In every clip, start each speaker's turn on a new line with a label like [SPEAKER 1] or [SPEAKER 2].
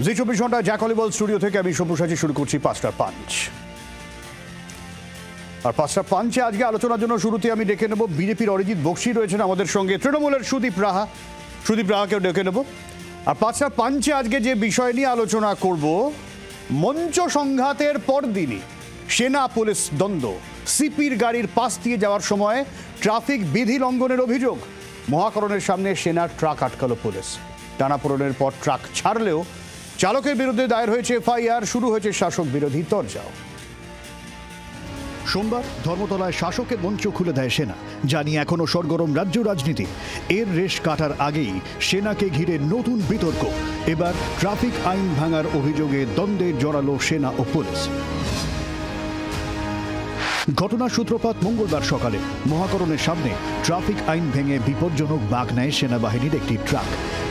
[SPEAKER 1] জি 24 ঘন্টা Jack অলিবল studio থেকে আমি সব্যসাচী শুরু করছি পাঁচটা পাঞ্চ। আর পাঁচটা পাঞ্চে আজকে আলোচনার জন্য শুরুতে আমি ডেকে নেব বিজেপির অরিজিৎ বক্সি রয়েছেন আমাদের সঙ্গে, তৃণমূলের সুদীপ রাহাকেও ডেকে নেব। আর পাঁচটা পাঞ্চে আজকে যে বিষয় নিয়ে আলোচনা করব, মঞ্চ সংঘাতের পরদিনই সেনা পুলিশ দ্বন্দ্ব, সিপির গাড়ির পাশ দিয়ে যাওয়ার সময় ট্রাফিক বিধি লঙ্ঘনের অভিযোগ। মহাকরণের সামনে সেনার ট্রাক আটকালো পুলিশ। টানাপোড়েনের পর ট্রাক ছাড়লেও চালকের বিরুদ্ধে দায়ের হয়েছে এফআইআর, শুরু হয়েছে শাসক বিরোধী তরজাও। সোমবার ধর্মতলায় শাসকের মঞ্চ খুলে দেয় সেনা, জানি এখনো সরগরম রাজ্য রাজনীতি। এর রেশ কাটার আগেই সেনাকে ঘিরে নতুন বিতর্ক। এবার ট্রাফিক আইন ভাঙার অভিযোগে দ্বন্দ্বে জড়ালো সেনা ও পুলিশ। ঘটনার সূত্রপাত মঙ্গলবার সকালে মহাকরণের সামনে ট্রাফিক আইন ভেঙে বিপজ্জনক বাঁক নেয় সেনাবাহিনীর একটি ট্রাক।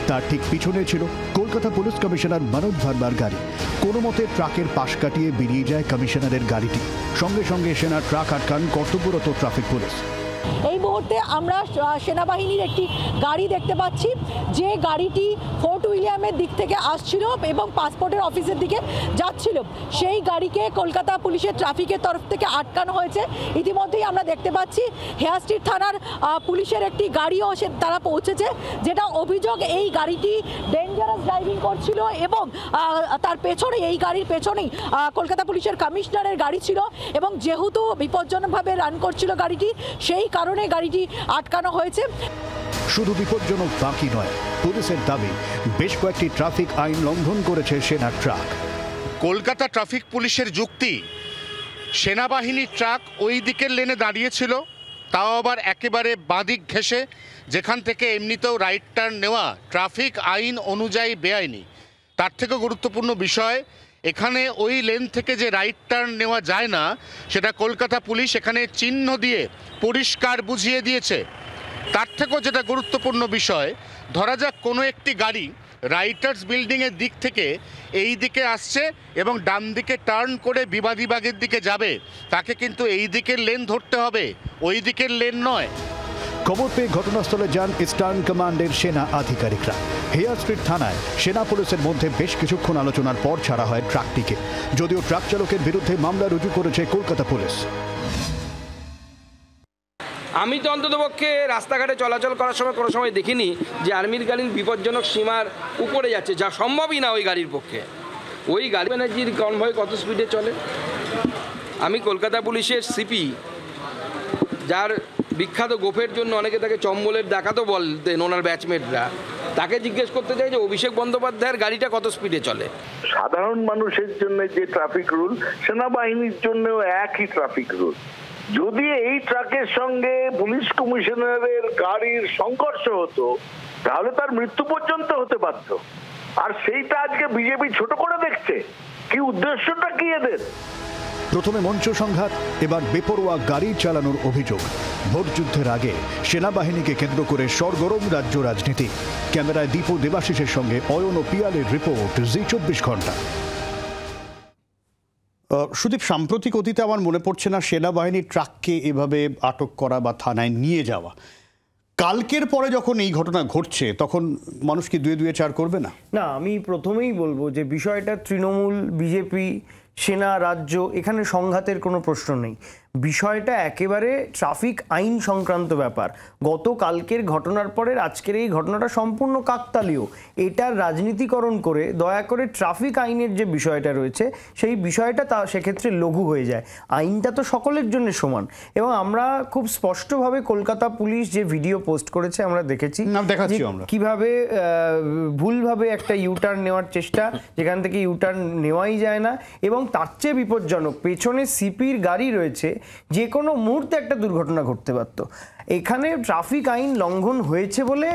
[SPEAKER 1] তার ঠিক পিছনে ছিল কলকাতা পুলিশ কমিশনার মনোজ ভার্মার গাড়ি। কোনো মতে ট্রাকের পাশ কাটিয়ে বেরিয়ে যায় কমিশনারের গাড়িটি। সঙ্গে সঙ্গে সেনা ট্রাক আটকান কর্তব্যরত ট্রাফিক পুলিশ।
[SPEAKER 2] এই মুহূর্তে আমরা সেনাবাহিনীর একটি গাড়ি দেখতে পাচ্ছি, যে গাড়িটি ফোর্ট উইলিয়ামের দিক থেকে আসছিল এবং পাসপোর্টের অফিসের দিকে যাচ্ছিল। সেই গাড়িকে কলকাতা পুলিশের ট্রাফিকের তরফ থেকে আটকানো হয়েছে। ইতিমধ্যেই আমরা দেখতে পাচ্ছি হেয়ার স্ট্রিট থানার পুলিশের একটি গাড়িও তারা পৌঁছেছে, যেটা অভিযোগ এই গাড়িটি ডেঞ্জারাস ড্রাইভিং করছিল এবং তার পেছনে, এই গাড়ির পেছনেই কলকাতা পুলিশের কমিশনারের গাড়ি ছিল এবং যেহেতু বিপজ্জনকভাবে রান করছিল গাড়িটি, সেই কারণে গাড়িটি আটকানো হয়েছে।
[SPEAKER 1] শুধু বিপজ্জনক বাকি নয়, পুলিশের দাবি বেশ কয়েকটি ট্রাফিক আইন লঙ্ঘন করেছে সেনার ট্রাক।
[SPEAKER 3] কলকাতা ট্রাফিক পুলিশের যুক্তি, সেনাবাহিনীর ট্রাক ওই দিকের লেনে দাঁড়িয়েছিল, তাও আবার একেবারে বাঁদিক ঘেঁষে, যেখান থেকে এমনিতেও রাইট টার্ন নেওয়া ট্রাফিক আইন অনুযায়ী বেআইনি। তার থেকেও গুরুত্বপূর্ণ বিষয়, এখানে ওই লেন থেকে যে রাইট টার্ন নেওয়া যায় না, সেটা কলকাতা পুলিশ এখানে চিহ্ন দিয়ে পরিষ্কার বুঝিয়ে দিয়েছে। তার থেকেও যেটা গুরুত্বপূর্ণ বিষয়, ধরা যাক কোনো একটি গাড়ি রাইটার্স বিল্ডিংয়ের দিক থেকে এই দিকে আসছে এবং ডান দিকে টার্ন করে বিবাদীবাগের দিকে যাবে, তাকে কিন্তু এই দিকের লেন ধরতে হবে, ওই দিকের লেন নয়।
[SPEAKER 1] খবর পেয়ে ঘটনাস্থলে যান ইস্টার্ন কমান্ডের সেনা আধিকারিকরা। হেয়ার স্ট্রিট থানায় সেনা পুলিশের মধ্যে বেশ কিছুক্ষণ আলোচনার পর ছাড়া হয় ট্রাকটিকে, যদিও ট্রাক চালকের বিরুদ্ধে মামলা রুজু করেছে কলকাতা পুলিশ।
[SPEAKER 4] আমি তো অন্ততপক্ষে রাস্তাঘাটে চলাচল করার সময় কোনো সময় দেখিনি যে আর্মির গাড়ি বিপজ্জনক সীমার উপরে যাচ্ছে, যা সম্ভবই না ওই গাড়ির পক্ষে। ওই গাড়ি ব্যানার্জির কনভয় কত স্পিডে চলে? আমি কলকাতা পুলিশের সিপি, যার বিখ্যাত গোফের জন্য অনেকে তাকে চম্বলের দেখাতো বলতেন ওনার ব্যাচমেটরা, তাকে জিজ্ঞেস করতে চাই যে অভিষেক বন্দ্যোপাধ্যায়ের গাড়িটা কত স্পিডে চলে।
[SPEAKER 5] সাধারণ মানুষের জন্য যে ট্রাফিক রুল, সেনাবাহিনীর জন্যও একই ট্রাফিক রুল। যদি এই ট্রাকের সঙ্গে পুলিশ কমিশনারের গাড়ির সংঘর্ষ হতো, তাহলে তার মৃত্যু পর্যন্ত হতে পারত। আর সেইটা আজকে বিজেপি ছোট করে দেখছে। কি উদ্দেশ্যটা কি এদের?
[SPEAKER 1] প্রথমে মঞ্চ সংঘাত, এবার বেপরোয়া গাড়ি চালানোর অভিযোগ। ভোটযুদ্ধের আগে সেনাবাহিনীকে কেন্দ্র করে সরগরম রাজ্য রাজনীতি। ক্যামেরায় দীপ দেবাশিসের সঙ্গে অয়ন ও পিয়ালের রিপোর্ট, জি 24 ঘন্টা। সুদীপ, সাম্প্রতিক অতীতে আমার মনে পড়ছে না সেনাবাহিনীর ট্রাককে এভাবে আটক করা বা থানায় নিয়ে যাওয়া। কালকের পরে যখন এই ঘটনা ঘটছে, তখন মানুষ কি দুয়ে দুয়ে চার করবে না?
[SPEAKER 6] না, আমি প্রথমেই বলবো যে বিষয়টা তৃণমূল, বিজেপি, সেনা, রাজ্য, এখানে সংঘাতের কোনো প্রশ্ন নেই। বিষয়টা একেবারে ট্রাফিক আইন সংক্রান্ত ব্যাপার। গতকালকের ঘটনার পরে আজকের এই ঘটনাটা সম্পূর্ণ কাকতালীয়। এটার রাজনীতিকরণ করে দয়া করে ট্রাফিক আইনের যে বিষয়টা রয়েছে, সেই বিষয়টা তা সেক্ষেত্রে লঘু হয়ে যায়। আইনটা তো সকলের জন্য সমান। এবং আমরা খুব স্পষ্টভাবে কলকাতা পুলিশ যে ভিডিও পোস্ট করেছে আমরা দেখেছি, কিভাবে ভুলভাবে একটা ইউটার্ন নেওয়ার চেষ্টা, যেখান থেকে ইউটার্ন নেওয়াই যায় না। এবং তার চেয়ে বিপজ্জনক, পেছনে সিপির গাড়ি রয়েছে, যে কোনো মুহূর্তে একটা দুর্ঘটনা ঘটতে পারত। এখানে ট্রাফিক আইন লঙ্ঘন হয়েছে বলে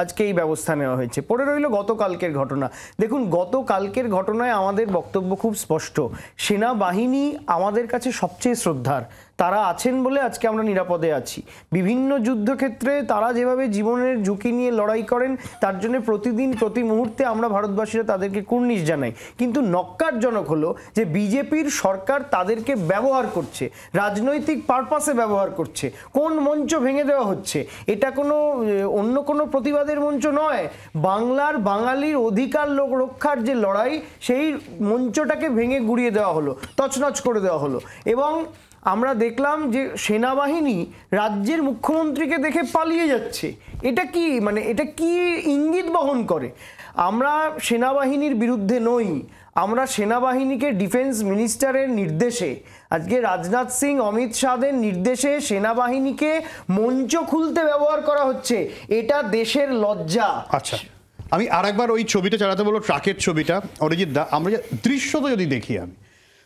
[SPEAKER 6] আজকে এই ব্যবস্থা নেওয়া হয়েছে। পড়ে রইল গতকালকের ঘটনা। দেখুন, গতকালকের ঘটনায় আমাদের বক্তব্য খুব স্পষ্ট। সেনাবাহিনী আমাদের কাছে সবচেয়ে শ্রদ্ধার, তারা আছেন বলে আজকে আমরা নিরাপদে আছি। বিভিন্ন যুদ্ধক্ষেত্রে তারা যেভাবে জীবনের ঝুঁকি নিয়ে লড়াই করেন, তার জন্য প্রতিদিন প্রতি মুহূর্তে আমরা ভারতবাসীরা তাদেরকে কুর্নিশ জানাই। কিন্তু নক্কারজনক হলো যে বিজেপির সরকার তাদেরকে ব্যবহার করছে, রাজনৈতিক পারপাসে ব্যবহার করছে। কোন মঞ্চ ভেঙে দেওয়া হচ্ছে? এটা কোনো অন্য কোনো প্রতিবাদের মঞ্চ নয়। বাংলার বাঙালির অধিকার রক্ষার যে লড়াই, সেই মঞ্চটাকে ভেঙে গুড়িয়ে দেওয়া হলো, তছনছ করে দেওয়া হলো। এবং আমরা দেখলাম যে সেনাবাহিনী রাজ্যের মুখ্যমন্ত্রীকে দেখে পালিয়ে যাচ্ছে। এটা কি মানে এটা কি ইঙ্গিত বহন করে? আমরা সেনাবাহিনীর বিরুদ্ধে নই, আমরা সেনাবাহিনীকে ডিফেন্স মিনিস্টারের নির্দেশে, আজকে রাজনাথ সিং অমিত শাহের নির্দেশে সেনাবাহিনীকে মঞ্চ খুলতে ব্যবহার করা হচ্ছে। এটা দেশের লজ্জা।
[SPEAKER 1] আচ্ছা, আমি আরেকবার ওই ছবিটা চালাতে বলবো, ট্রাকের ছবিটা। অরিজিৎ দা, আমরা দৃশ্যটা যদি দেখি আমি,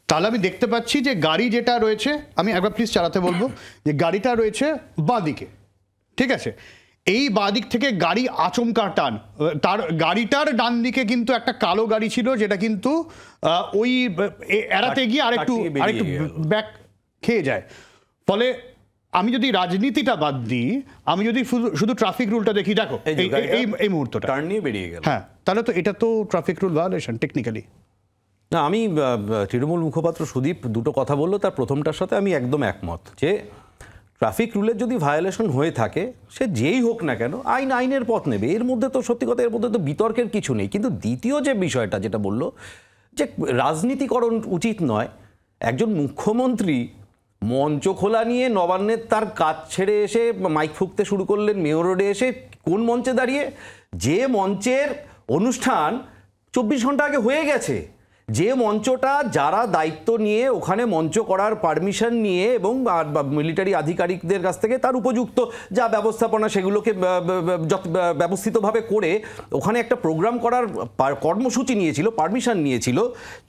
[SPEAKER 1] তাহলে আমি দেখতে পাচ্ছি যে গাড়ি যেটা রয়েছে, আমি একবার প্লিজ চালাতে বলবো, যে গাড়িটা রয়েছে বাঁদিকে, ঠিক আছে? এই বাঁদিক থেকে গাড়ি আচমকা টান, তার গাড়িটার ডান দিকে কিন্তু একটা কালো গাড়ি ছিল, যেটা কিন্তু ওই এড়াতে গিয়ে আরেকটু ব্যাক খেয়ে যায়। ফলে আমি যদি রাজনীতিটা বাদ দিই, আমি যদি শুধু ট্রাফিক রুলটা দেখি, দেখো এই মুহূর্তটা
[SPEAKER 7] টার্ন নিয়ে বেরিয়ে গেল,
[SPEAKER 1] হ্যাঁ, তাহলে তো এটা তো ট্রাফিক রুল ভায়োলেশন টেকনিক্যালি।
[SPEAKER 7] না, আমি তৃণমূল মুখপাত্র সুদীপ দুটো কথা বললো, তার প্রথমটার সাথে আমি একদম একমত যে ট্রাফিক রুলের যদি ভায়োলেশন হয়ে থাকে, সে যেই হোক না কেন, আইনের পথ নেবে। এর মধ্যে তো সত্যি কথা, এর মধ্যে তো বিতর্কের কিছু নেই। কিন্তু দ্বিতীয় যে বিষয়টা যেটা বললো, যে রাজনীতিকরণ উচিত নয়, একজন মুখ্যমন্ত্রী মঞ্চ খোলা নিয়ে নবান্নের তার কাজ ছেড়ে এসে মাইক ফুঁকতে শুরু করলেন মেয়র রোডে এসে। কোন মঞ্চে দাঁড়িয়ে? যে মঞ্চের অনুষ্ঠান 24 ঘন্টা আগে হয়ে গেছে, যে মঞ্চটা যারা দায়িত্ব নিয়ে ওখানে মঞ্চ করার পারমিশন নিয়ে এবং মিলিটারি আধিকারিকদের কাছ থেকে তার উপযুক্ত যা ব্যবস্থাপনা সেগুলোকে ব্যবস্থিতভাবে করে ওখানে একটা প্রোগ্রাম করার কর্মসূচি নিয়েছিল, পারমিশন নিয়েছিল,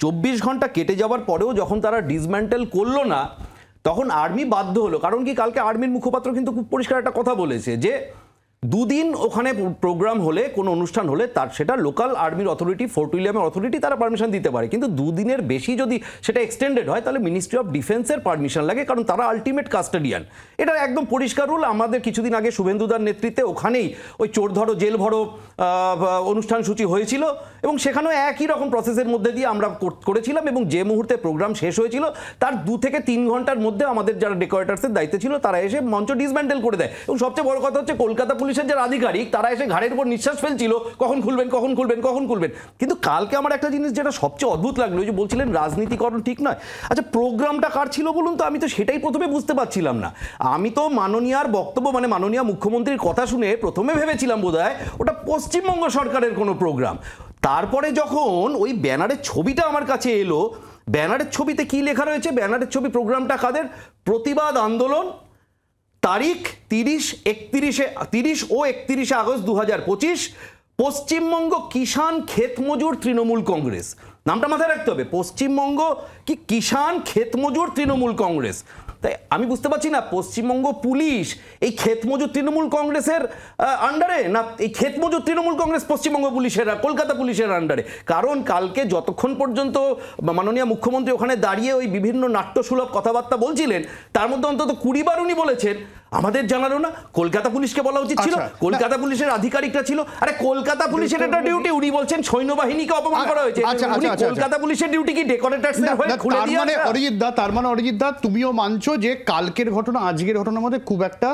[SPEAKER 7] 24 ঘন্টা কেটে যাওয়ার পরেও যখন তারা ডিসম্যান্টেল করলো না, তখন আর্মি বাধ্য হলো। কারণ কি, কালকে আর্মির মুখপাত্র কিন্তু খুব পরিষ্কার একটা কথা বলেছে যে 2 দিন ওখানে প্রোগ্রাম হলে, কোনো অনুষ্ঠান হলে, তার সেটা লোকাল আর্মির অথরিটি, ফোর্ট উইলিয়ামের অথরিটি তারা পারমিশন দিতে পারে। কিন্তু 2 দিনের বেশি যদি সেটা এক্সটেন্ডেড হয়, তাহলে মিনিস্ট্রি অফ ডিফেন্সের পারমিশন লাগে, কারণ তারা আলটিমেট কাস্টোডিয়ান। এটা একদম পরিষ্কার রুল। আমাদের কিছুদিন আগে শুভেন্দুদার নেতৃত্বে ওখানেই ওই চোর ধরো জেল ভরো অনুষ্ঠান সূচি হয়েছিল, এবং সেখানেও একই রকম প্রসেসের মধ্যে দিয়ে আমরা করেছিলাম। এবং যে মুহূর্তে প্রোগ্রাম শেষ হয়েছিল, তার 2 থেকে 3 ঘন্টার মধ্যে আমাদের যারা ডেকোরেটার্সের দায়িত্বে ছিল তারা এসে মঞ্চ ডিসম্যান্টেল করে দেয়। এবং সবচেয়ে বড় কথা হচ্ছে, কলকাতা পুলিশের যারা আধিকারিক তারা এসে ঘাড়ের উপর নিঃশ্বাস ফেলছিল, কখন খুলবেন কখন খুলবেন কখন খুলবেন। কিন্তু কালকে আমার একটা জিনিস যেটা সবচেয়ে অদ্ভুত লাগলো, যে বলছিলেন রাজনীতিকরণ ঠিক নয়। আচ্ছা, প্রোগ্রামটা কার ছিল বলুন তো? আমি তো সেটাই প্রথমে বুঝতে পারছিলাম না। আমি তো মাননীয়ার বক্তব্য, মানে মাননীয় মুখ্যমন্ত্রীর কথা শুনে প্রথমে ভেবেছিলাম বোধহয় ওটা পশ্চিমবঙ্গ সরকারের কোনো প্রোগ্রাম। তারপরে যখন ওই ব্যানারের ছবিটা আমার কাছে এলো, ব্যানারের ছবিতে কি লেখা রয়েছে? ব্যানারের ছবি, প্রোগ্রামটা কাদের? প্রতিবাদ আন্দোলন, তারিখ 30 ও 31 আগস্ট 2025, পশ্চিমবঙ্গ কিষাণ ক্ষেত মজুর তৃণমূল কংগ্রেস। নামটা মাথায় রাখতে হবে, পশ্চিমবঙ্গ কি কিষাণ ক্ষেত মজুর তৃণমূল কংগ্রেস। তাই আমি বুঝতে পারছি না, পশ্চিমবঙ্গ পুলিশ এই ক্ষেত মজুর তৃণমূল কংগ্রেসের আন্ডারে, না এই ক্ষেত মজুর তৃণমূল কংগ্রেস পশ্চিমবঙ্গ পুলিশের, কলকাতা পুলিশের আন্ডারে। কারণ কালকে যতক্ষণ পর্যন্ত মাননীয় মুখ্যমন্ত্রী ওখানে দাঁড়িয়ে ওই বিভিন্ন নাট্যসুলভ কথাবার্তা বলছিলেন, তার মধ্যে অন্তত 20 বার উনি বলেছেন আমাদের জানালো না, কলকাতা পুলিশকে বলা উচিত ছিল, কলকাতা পুলিশের আধিকারিকরা ছিল। আরে কলকাতা পুলিশের এটা ডিউটি। উনি বলছেন সৈন্যবাহিনীকে অপমান করা হয়েছে, কলকাতা পুলিশের ডিউটি কি ডেকোরেটার্সের হয়ে খুলে দিয়ে?
[SPEAKER 1] তার মানে অরিজিৎ দা, তুমিও মানছো যে কালকের ঘটনা আজকের ঘটনার মধ্যে খুব একটা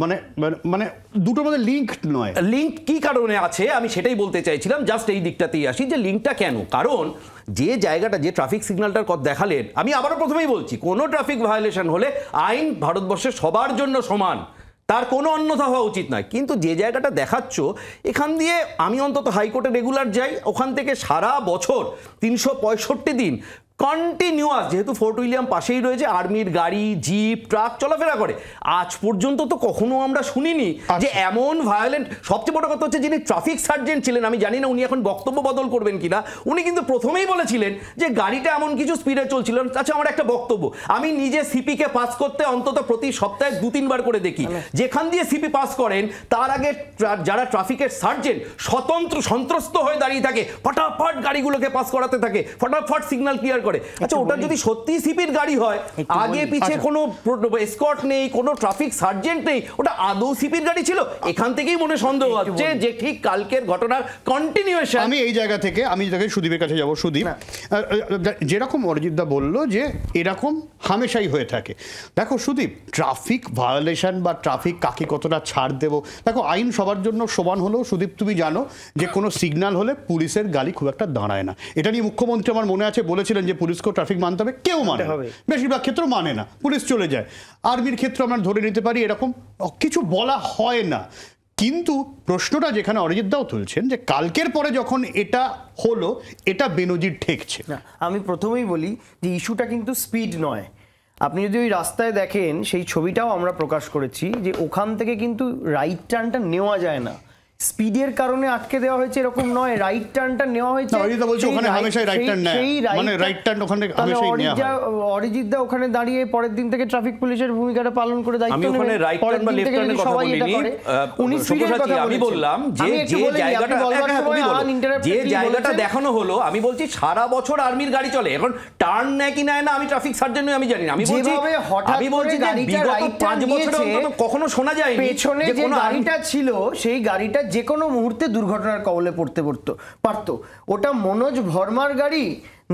[SPEAKER 1] মানে মানে দুটোর মধ্যে লিঙ্ক নয়।
[SPEAKER 7] লিঙ্ক কি কারণে আছে আমি সেটাই বলতে চাইছিলাম। জাস্ট এই দিকটাতেই আসি যে লিঙ্কটা কেন। কারণ যে জায়গাটা, যে ট্রাফিক সিগন্যালটার কথা দেখালেন, আমি আবারও প্রথমেই বলছি, কোনো ট্রাফিক ভায়োলেশন হলে আইন ভারতবর্ষের সবার জন্য সমান, তার কোনো অন্যথা হওয়া উচিত নয়। কিন্তু যে জায়গাটা দেখাচ্ছ, এখান দিয়ে আমি অন্তত হাইকোর্টে রেগুলার যাই, ওখান থেকে সারা বছর 365 দিন কন্টিনিউয়াস, যেহেতু ফোর্ট উইলিয়াম পাশেই রয়েছে, আর্মির গাড়ি, জিপ, ট্রাক চলাফেরা করে। আজ পর্যন্ত তো কখনো আমরা শুনিনি যে এমন ভায়োলেন্ট। সবচেয়ে বড় কথা হচ্ছে, যিনি ট্রাফিক সার্জেন্ট ছিলেন, আমি জানি না উনি এখন বক্তব্য বদল করবেন কিনা, উনি কিন্তু প্রথমেই বলেছিলেন যে গাড়িটা এমন কিছু স্পিডে চলছিল। আচ্ছা, আমার একটা বক্তব্য, আমি নিজে সিপিকে পাস করতে অন্তত প্রতি সপ্তাহে 2-3 বার করে দেখি। যেখান দিয়ে সিপি পাস করেন, তার আগে যারা ট্রাফিকের সার্জেন্ট সন্ত্রস্ত হয়ে দাঁড়িয়ে থাকে, ফটাফট গাড়িগুলোকে পাস করাতে থাকে, ফটাফট সিগন্যাল ক্লিয়ার করে। আচ্ছা, ওটা যদি সত্যি সিপির গাড়ি হয়, আগে পিছে কোনো এসকর্ট নেই, কোনো ট্রাফিক সার্জেন্ট নেই, ওটা আদৌ সিপির গাড়ি ছিল? এখান থেকেই মনে সন্দেহ হচ্ছে যে ঠিক কালকের ঘটনার কন্টিনিউয়েশন।
[SPEAKER 1] আমি এই জায়গা থেকে সুদীপের কাছে যাব। সুদীপ, যেরকম অরিজিৎদা বললো যে এরকম হামেশাই হয়ে থাকে, দেখো সুদীপ, ট্রাফিক ভায়োলেশন বা ট্রাফিক কাকে কতটা ছাড় দেবো, দেখো আইন সবার জন্য সমান হলেও সুদীপ তুমি জানো যে কোনো সিগন্যাল হলে পুলিশের গাড়ি খুব একটা দাঁড়ায় না। এটা নিয়ে মুখ্যমন্ত্রী আমার মনে আছে বলেছিলেন যে পুলিশকেও ট্রাফিক মানতে হবে, কেউ মানে না, বেশিরভাগ ক্ষেত্রে মানে না, পুলিশ চলে যায়। আর্মির ক্ষেত্রে আমরা ধরে নিতে পারি এরকম কিছু বলা হয় না। কিন্তু প্রশ্নটা যেখানে অরিজিৎদাও তুলছেন যে কালকের পরে যখন এটা হলো, এটা বেনজির ঠেকছে না।
[SPEAKER 6] আমি প্রথমেই বলি যে ইস্যুটা কিন্তু স্পিড নয়। আপনি যদি ওই রাস্তায় দেখেন, সেই ছবিটাও আমরা প্রকাশ করেছি যে ওখান থেকে কিন্তু রাইট টার্নটা নেওয়া যায় না, স্পিডের কারণে আটকে দেওয়া হয়েছে এরকম নয়, রাইট টার্নটা নেওয়া হয়েছে। অরিজিৎ দা ওখানে দাঁড়িয়ে পরের দিন থেকে ট্রাফিক পুলিশের ভূমিকাটা পালন করে দায়িত্ব নেবেন।
[SPEAKER 7] আমি বললাম যে জায়গাটা দেখানো হলো, আমি বলছি সারা বছর আর্মির গাড়ি চলে, এখন টার্ন নেয় কি নেয় না আমি ট্রাফিক সার্জেন্ট নই, আমি জানি না। আমি বলছি বিগত 5 বছরে কখনো শোনা যায়
[SPEAKER 6] পেছনে যে গাড়িটা ছিল সেই গাড়িটা যে কোনো মুহূর্তে দুর্ঘটনার কবলে পড়তে পারতো। ওটা মনোজ ভার্মার গাড়ি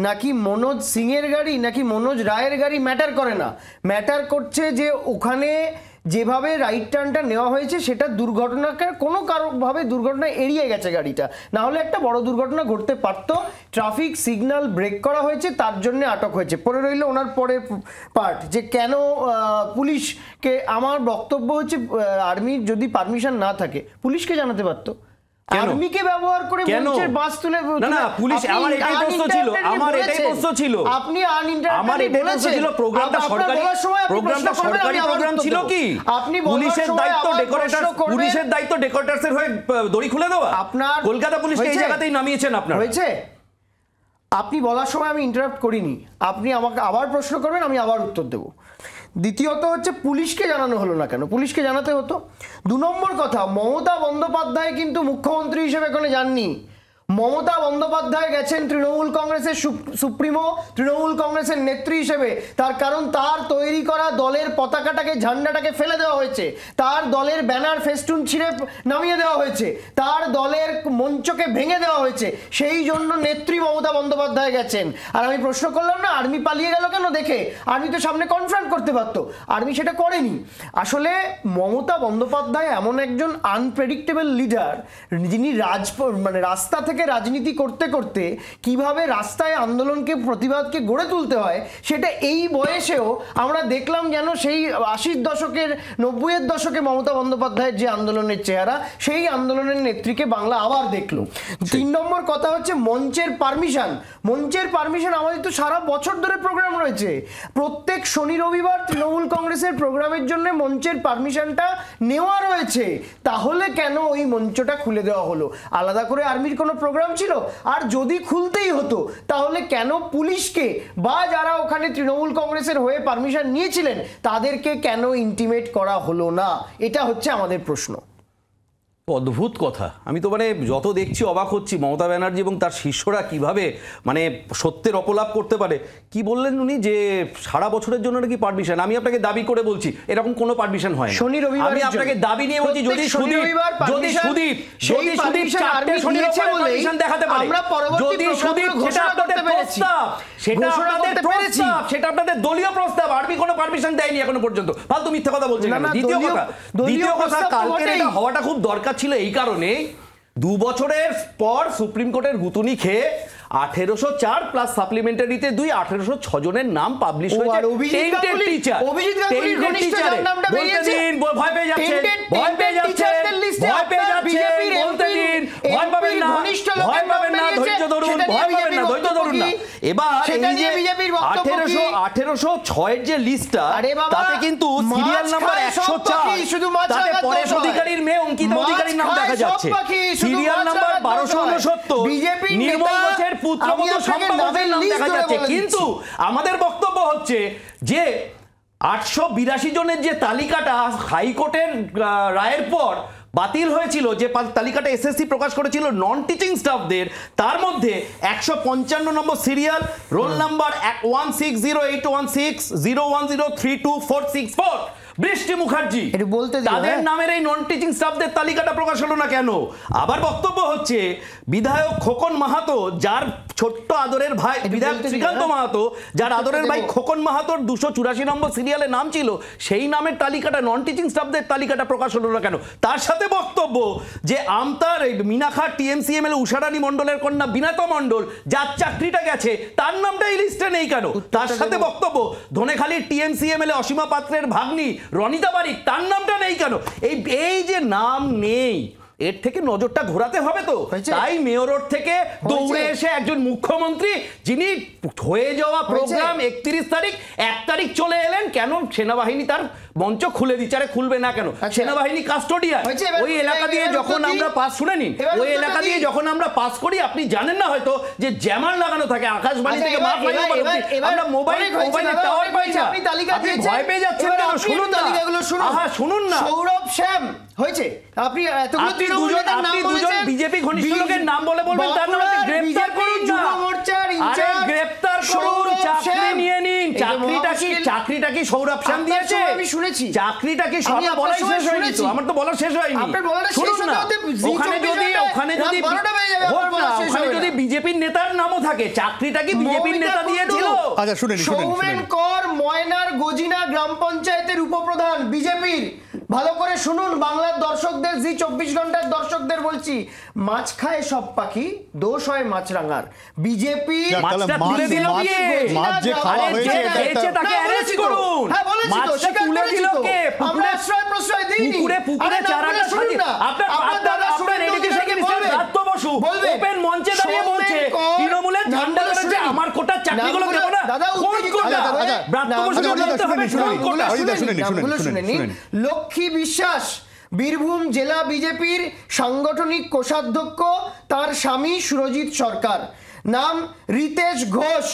[SPEAKER 6] নাকি মনোজ সিং এর গাড়ি নাকি মনোজ রায়ের গাড়ি ম্যাটার করে না, ম্যাটার করছে যে ওখানে যেভাবে রাইট টার্নটা নেওয়া হয়েছে সেটা দুর্ঘটনাকে কোনো কারণভাবে দুর্ঘটনা এড়িয়ে গেছে গাড়িটা, না হলে একটা বড় দুর্ঘটনা ঘটতে পারতো। ট্রাফিক সিগন্যাল ব্রেক করা হয়েছে, তার জন্য আটক হয়েছে। পরে রইল ওনার পরের পার্ট যে কেন পুলিশকে, আমার বক্তব্য হচ্ছে আর্মির যদি পারমিশন না থাকে পুলিশকে জানাতে পারতো, আর্মিকে ব্যবহার করে মঞ্চের বাস তুলে
[SPEAKER 7] না পুলিশ। আমার এটাই প্রশ্ন ছিল, আপনি প্রোগ্রামটা সরকারি প্রোগ্রাম ছিল কি? আপনি পুলিশের দায়িত্ব ডেকোরেটরসের হয়ে দড়ি খুলে দেওয়া? আপনার কলকাতা পুলিশ এই জায়গাতেই নামিয়েছেন আপনারা, হয়েছে?
[SPEAKER 6] আপনি বলার সময় আমি ইন্টারাপ্ট করিনি, আপনি আমাকে আবার প্রশ্ন করবেন, আমি আবার উত্তর দেব। দ্বিতীয়ত হচ্ছে পুলিশকে জানানো হলো না কেন? পুলিশকে জানাতে হতো। 2 নম্বর কথা, মমতা বন্দ্যোপাধ্যায় কিন্তু মুখ্যমন্ত্রী হিসেবে এখানে যাননি। মমতা বন্দ্যোপাধ্যায় গেছেন তৃণমূল কংগ্রেসের সুপ্রিমো, তৃণমূল কংগ্রেসের নেত্রী হিসেবে। তার কারণ তার তৈরি করা দলের পতাকাটাকে, ঝান্ডাটাকে ফেলে দেওয়া হয়েছে, তার দলের ব্যানার ফেস্টুন ছিঁড়ে নামিয়ে দেওয়া হয়েছে, তার দলের মঞ্চকে ভেঙে দেওয়া হয়েছে, সেই জন্য নেত্রী মমতা বন্দ্যোপাধ্যায় গেছেন। আর আমি প্রশ্ন করলাম না আর্মি পালিয়ে গেল কেন, দেখে আর্মি তো সামনে কনফ্রন্ট করতে পারতো, আর্মি সেটা করেনি। আসলে মমতা বন্দ্যোপাধ্যায় এমন একজন আনপ্রেডিক্টেবল লিডার, যিনি রাস্তা থেকে রাজনীতি করতে করতে কিভাবে রাস্তায় আন্দোলনকে, প্রতিবাদকে গড়ে তুলতে হয় সেটা এই বয়সেও আমরা দেখলাম। যেন সেই 80-র দশকের, 90-এর দশকে মমতা বন্দ্যোপাধ্যায়ের যে আন্দোলনের চেহারা, সেই আন্দোলনের নেত্রীকে বাংলা আবার দেখলো। 3 নম্বর কথা হচ্ছে মঞ্চের পারমিশন। আমাদের তো সারা বছর ধরে প্রোগ্রাম রয়েছে, প্রত্যেক শনি রবিবার তৃণমূল কংগ্রেসের প্রোগ্রামের জন্য মঞ্চের পারমিশনটা নেওয়া রয়েছে। তাহলে কেন ওই মঞ্চটা খুলে দেওয়া হলো? আলাদা করে আর্মির কোনো প্রোগ্রাম ছিল? আর যদি খুলতেই হতো তাহলে কেন পুলিশকে বা যারা ওখানে তৃণমূল কংগ্রেসের হয়ে পারমিশন নিয়েছিলেন তাদেরকে কেন ইন্টিমেট করা হলো না? এটা হচ্ছে আমাদের প্রশ্ন।
[SPEAKER 7] অদ্ভুত কথা। আমি তো যত দেখছি অবাক হচ্ছি, মমতা ব্যানার্জি এবং তার শিষ্যরা কিভাবে সত্যের অপলাপ করতে পারে। কি বললেন উনি যে সারা বছরের জন্য নাকি পারমিশন? আমি আপনাকে দাবি করে বলছি এরকম কোনো পারমিশন হয় না। আমি আপনাকে দাবি নিয়ে বলছি, যদি সুদীপ চারটে শনি রবিবার পারমিশন দেখাতে পারে, যদি সুদীপ সেটা আপনাদের প্রস্তাব, সেটা আপনাদের দলীয় প্রস্তাব, আর্মি কোনো পারমিশন দেয়নি এখনো পর্যন্ত, ফালতু মিথ্যা কথা বলছেন। দ্বিতীয় কথা, কালকে এটা হওয়াটা খুব দরকার ছিল এই কারণে, 2 বছরের পর সুপ্রিম কোর্টের গুতুনি খেয়ে 1804 প্লাস সাপ্লিমেন্টারিতে 2 1806 জনের নাম পাবলিশ হয়েছে। এবার 1806 যে লিস্টটা, তাতে কিন্তু সিরিয়াল নাম্বার 104, তাতে পরেশ অধিকারীর মেয়ে অঙ্কিতা অধিকারীর নাম দেখা যাচ্ছে। সিরিয়াল নাম্বার 1269 নির্মল ঘোষের পুত্রবধূ সম্পাদকের নাম দেখা যাচ্ছে। কিন্তু আমাদের বক্তব্য হচ্ছে যে 882 জনের যে তালিকাটা হাইকোর্টের রায়ের পর বাতিল হয়েছিল, যে তালিকাটা এসএসসি প্রকাশ করেছিল নন টিচিং স্টাফদের, তার মধ্যে 155 নম্বর সিরিয়াল, রোল নাম্বার 16081601032464 বৃষ্টি মুখার্জি, তাদের নামের এই নন টিচিং স্টাফদের তালিকাটা প্রকাশ হলো না কেন? আবার বক্তব্য হচ্ছে বিধায়ক খোকন মাহাতো, যার ছোট্ট আদরের ভাই বিধায়ক শ্রীকান্ত মাহাতো, যার আদরের ভাই খোকন মাহাতোর 284 নম্বর সিরিয়ালে নাম ছিল, সেই নামের তালিকাটা নন টিচিং স্টাফদের তালিকাটা প্রকাশ হলো না কেন? তার সাথে বক্তব্য যে আমতার মিনাখার টিএমসিএমএল উষারানী মণ্ডলের কন্যা বিনাতা মণ্ডল, যার চাকরিটা গেছে, তার নামটা এই লিস্টে নেই কেন? তার সাথে বক্তব্য ধনেখালির টিএমসিএমএল অসীমা পাত্রের ভাগ্নি রনিতা বারিক, তার নামটা নেই কেন? এই যে নাম নেই, এর থেকে নজরটা ঘোরাতে হবে তো। তাই মেয়র রোড থেকে দৌড়ে এসে একজন মুখ্যমন্ত্রী, যিনি হয়ে যাওয়া প্রোগ্রাম 31 তারিখ, 1 তারিখ চলে এলেন কেন? সেনাবাহিনী তার মঞ্চ খুলে দিচ্ছে। আরে খুলবে না কেন? সেনাবাহিনী কাস্টোডিয়ান। ওই এলাকা দিয়ে যখন আমরা পাস, শুনে নিন, ওই এলাকা দিয়ে যখন আমরা পাস করি, আপনি জানেন না হয়তো যে জ্যামার লাগানো থাকে আকাশবাণী থেকে মা ফ্লাইওভার অবধি, আমরা মোবাইলে টাওয়ার পাই না। আপনি ভয় পেয়ে যাচ্ছেন কেন? শুনুন না, আহা শুনুন না।
[SPEAKER 6] সৌরভ শ্যাম হয়েছে, আপনি
[SPEAKER 7] দুজন বিজেপি ঘনিষ্ঠ লোকের নাম বলে বলবেন, তার নাম গ্রেফতার করুন না। আরে গ্রেফতার করুন, চাকরি নিয়ে নিন। চাকরিটা কি সৌরভ শ্যাম দিয়েছে?
[SPEAKER 6] আমি শুনেছি
[SPEAKER 7] চাকরিটা কি সব বলাই শেষ হয়নি তো? আমার তো বলা শেষ হয়নি। শুনুন না, ওখানে যদি বিজেপির নেতার নামও থাকে, চাকরিটা কি বিজেপির নেতা দিয়েছিল?
[SPEAKER 1] আচ্ছা শুনেন,
[SPEAKER 6] সৌমেন কর ময়নার গজিনা গ্রাম পঞ্চায়েতের উপপ্রধান বিজেপির। ভালো করে শুনুন, বাংলার দর্শকদের, জি 24 ঘন্টার দর্শকদের বলছি, মাছ খায় সব পাখি, দোষ হয় মাছরাঙার। বিজেপি
[SPEAKER 7] মাছটা তুলে দিল কে?
[SPEAKER 1] মাছ যে খাওয়া হয়েছে
[SPEAKER 7] তাকে অ্যারেস্ট করুন।
[SPEAKER 6] হ্যাঁ বলেছি তো,
[SPEAKER 7] মাছটা তুলে দিল কে?
[SPEAKER 6] আমরা আশ্রয় প্রশ্রয় দেইনি।
[SPEAKER 7] পুকুরে চারাটা শুনুন না, আপনার education minister Bratya Basu open মঞ্চে দাঁড়িয়ে বলছে তৃণমূলের ঝান্ডা ধরেছে, আমার কোটা চাকরিগুলো দেব না। কোন কোটা? ব্রাত্য বসু বলতে হবে কোন কোটা?
[SPEAKER 6] লক্ষ্মী বিশ্বাস বীরভূম জেলা বিজেপির সাংগঠনিক কোষাধ্যক্ষ, তার স্বামী সুরজিৎ সরকার। নাম রিতেশ ঘোষ,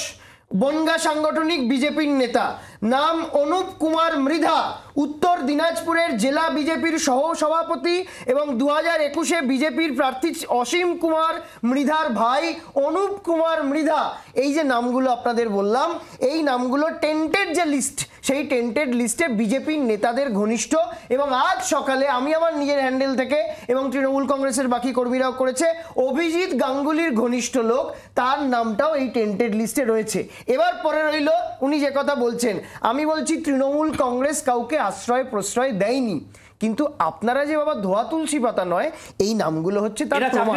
[SPEAKER 6] বনগা সাংগঠনিক বিজেপির নেতা। নাম অনুপ কুমার মৃধা, উত্তর দিনাজপুরের জেলা বিজেপির সহ সভাপতি এবং 2021-এ বিজেপির প্রার্থী অসীম কুমার মৃধার ভাই অনুপ কুমার মৃধা। এই যে নামগুলো আপনাদের বললাম, এই নামগুলো টেন্টেড যে লিস্ট, সেই টেন্টেড লিস্টে বিজেপির নেতাদের ঘনিষ্ঠ। এবং আজ সকালে আমি আমার নিজের হ্যান্ডেল থেকে এবং তৃণমূল কংগ্রেসের বাকি কর্মীরাও করেছে, অভিজিৎ গাঙ্গুলির ঘনিষ্ঠ লোক, তার নামটাও এই টেন্টেড লিস্টে রয়েছে। এবার পরে রইল উনি যে কথা বলছেন, আমি বলছি তৃণমূল কংগ্রেস কাউকে আশ্রয় প্রশ্রয় দেয়নি, কিন্তু আপনারা যে বাবা ধোয়া তুলসী পাতা নয়, এই নামগুলো হচ্ছে তার প্রমাণ।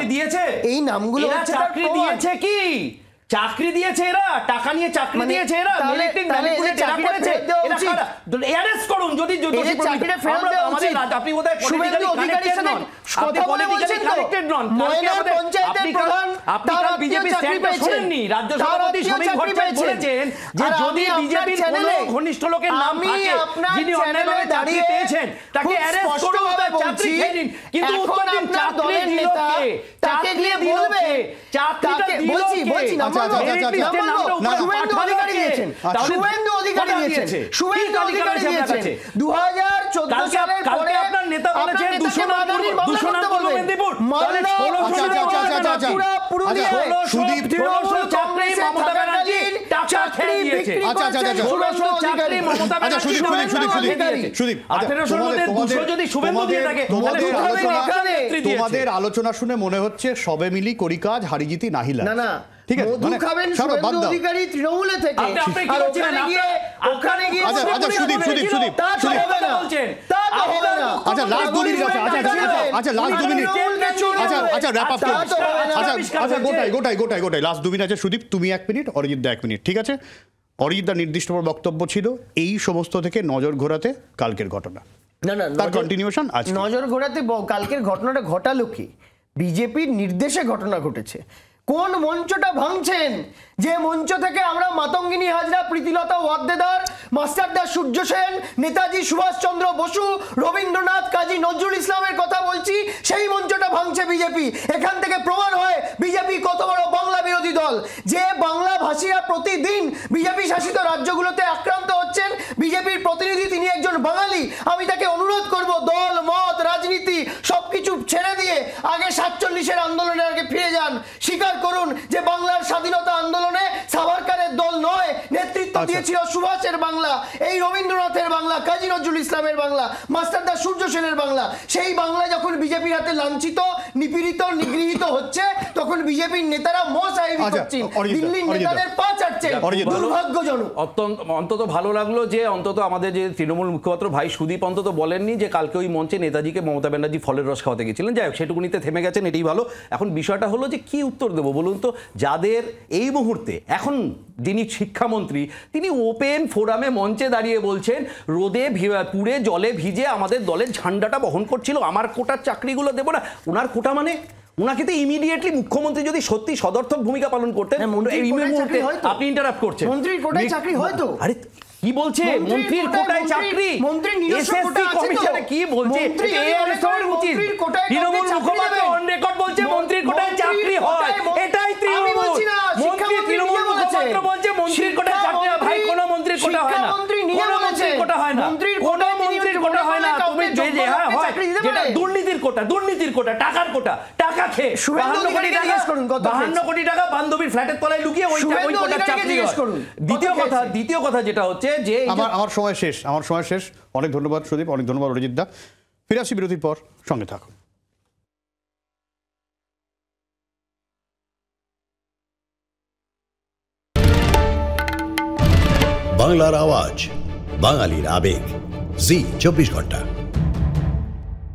[SPEAKER 6] এই নামগুলো হচ্ছে তার
[SPEAKER 7] চাকরি দিয়েছে কি? চাকরি দিয়েছে এরা, টাকা নিয়ে চাকরি দিয়েছে এরা, চাকরি করেছে এরা। অ্যারেস্ট করুন যদি
[SPEAKER 6] চাকরিটা ফেরত দেওয়া উচিত।
[SPEAKER 7] আপনি বোধহয় পলিটিক্যালি কানেক্টেড নন, আপনি পলিটিক্যালি কানেক্টেড নন। আপনি কাল বিজেপি স্ট্যান্ডটা শুনেননি, রাজ্য সভাপতি সমীর ভট্টাচার্য বলেছেন যে যদি বিজেপির কোনো ঘনিষ্ঠ লোকের নাম থাকে যিনি অন্যায়ভাবে চাকরি পেয়েছেন, তাকে অ্যারেস্ট করুন, তার চাকরি খেয়ে নিন। কিন্তু উত্তর দিন, চাকরি দিল কে?
[SPEAKER 6] তাকে গিয়ে বলবে,
[SPEAKER 7] চাকরিটা দিল কে?
[SPEAKER 6] শুভেন্দু অধিকারী দিয়েছেন। 2014 সালের পরে
[SPEAKER 7] আপনার নেতা বলেছেন 200 নম্বর মেদিনীপুর,
[SPEAKER 6] মালদা, পুরুলিয়া,
[SPEAKER 1] সুদীপ
[SPEAKER 7] চাকরি মমতা ব্যানার্জি টাকা খেয়ে দিয়েছে। 1600 চাকরি মমতা ব্যানার্জি
[SPEAKER 1] সুদীপ
[SPEAKER 7] 1800 মধ্যে 200 যদি শুভেন্দু দিয়ে থাকে,
[SPEAKER 1] তোমাদের আলোচনা শুনে মনে হচ্ছে সবে মিলি করি কাজ, হারিজিতি নাহিলা।
[SPEAKER 6] না না,
[SPEAKER 1] ঠিক আছে,
[SPEAKER 6] মধু খাবেন শুভেন্দু অধিকারী তৃণমূলে থেকে। ওখানে গিয়ে
[SPEAKER 1] আচ্ছা সুদীপ আচ্ছা লাস্ট 2 মিনিট আছে। আচ্ছা লাস্ট 2 মিনিট, আচ্ছা র‍্যাপ আপ করুন। আচ্ছা গোটাই লাস্ট 2 মিনিট আছে। সুদীপ তুমি 1 মিনিট, অরিজিৎ দা 1 মিনিট, ঠিক আছে? অরিজিৎ দা নির্দিষ্ট বক্তব্য ছিল এই সমস্ত থেকে নজর ঘোরাতে কালকের ঘটনা।
[SPEAKER 6] না না,
[SPEAKER 1] তার কন্টিনিউশন আছে।
[SPEAKER 6] নজর ঘোরাতে কালকের ঘটনাটা ঘটালো কি? বিজেপির নির্দেশে ঘটনা ঘটেছে। কোন মঞ্চটা ভাঙছেন? যে মঞ্চ থেকে আমরা মাতঙ্গিনী হাজরা, প্রীতিলতা ওয়াদ্দেদার, মাস্টারদা সূর্য সেন, নেতাজি সুভাষচন্দ্র বসু, রবীন্দ্রনাথ, কাজী নজরুল ইসলামের কথা বলছি, সেই মঞ্চটা ভাঙছে বিজেপি। এখান থেকে প্রমাণ হয় বিজেপি কত বড় বাংলা বিরোধী দল। যে বাংলা ভাষীরা প্রতিদিন বিজেপি শাসিত রাজ্যগুলোতে আক্রান্ত হচ্ছেন, বিজেপির প্রতিনিধি তিনি একজন বাঙালি। আমি তাকে অনুরোধ করব, দল মত রাজনীতি সবকিছু স্বীকার করুন যে বাংলার স্বাধীনতা আন্দোলনে সাভারকারের দল নয়, নেতৃত্ব দিয়েছিল সুভাষের বাংলা, এই রবীন্দ্রনাথের বাংলা, কাজী নজরুল ইসলামের বাংলা, মাস্টারদা সূর্য সেনের বাংলা। সেই বাংলা যখন বিজেপির হাতে লাঞ্ছিত, নিপীড়িত, নিগৃহীত হচ্ছে, তখন বিজেপির নেতারা মশাইবি করছেন, দিল্লির নেতাদের পা চাটছেন। দুর্ভাগ্যজনক।
[SPEAKER 7] অন্তত ভালো লাগলো যে অন্তত আমাদের যে তৃণমূল মুখপাত্র ভাই সুদীপ অন্তত বলেননি যে কালকে ওই মঞ্চে নেতাজিকে মমতা ব্যানার্জি ফলের রস খাওয়াতে গেছিলেন। যাই হোক, সেটুকুনিতে থেমে গেছেন, এটাই ভালো। এখন বিষয়টা হলো যে কি উত্তর দেবো বলুন তো, যাদের এই মুহূর্তে এখন যিনি শিক্ষামন্ত্রী তিনি ওপেন ফোরামে মঞ্চে দাঁড়িয়ে বলছেন রোদে পুড়ে জলে ভিজে আমাদের দলের ঝান্ডাটা বহন করছিল, আমার কোটার চাকরিগুলো দেবো না। ওনার কোটা মানে ওনাকে তো ইমিডিয়েটলি মুখ্যমন্ত্রী যদি সত্যি সদর্থক ভূমিকা পালন করতেন, আপনি ইন্টারাপ্ট করছেন।
[SPEAKER 6] মন্ত্রীর কোটায় চাকরি হয়তো।
[SPEAKER 7] আরে কি বলছে মন্ত্রীর কোটায় চাকরি? এসএসসি কমিশনে কি বলছে? তৃণমূল মুখপাত্র অন রেকর্ড বলছে মন্ত্রীর কোটায় চাকরি হয়, এটাই তৃণমূল। তৃণমূল মুখপাত্র বলছে মন্ত্রীর কোটায় চাকরি হয়। ভাই, কোন মন্ত্রীর কোটা হয় না, কোন মন্ত্রীর কোটা হয় না, কোন মন্ত্রীর কোটা হয় না। তুমি যে হয় যেটা দুর্নীতির কোটা, দুর্নীতির কোটা, টাকার কোটা, টাকা খেয়ে 52 কোটি টাকা বান্ধবীর ফ্ল্যাটের তলায় লুকিয়ে ওই কোটার চাকরি হয়। দ্বিতীয় কথা যেটা হচ্ছে যে
[SPEAKER 1] আমার সময় শেষ। অনেক ধন্যবাদ সুদীপ, অনেক ধন্যবাদ অরিজিৎ দা। ফিরে আসছি বিরতির পর, সঙ্গে থাকুন।
[SPEAKER 8] বাংলার আওয়াজ, বাঙালির আবেগ, জি 24 ঘন্টা।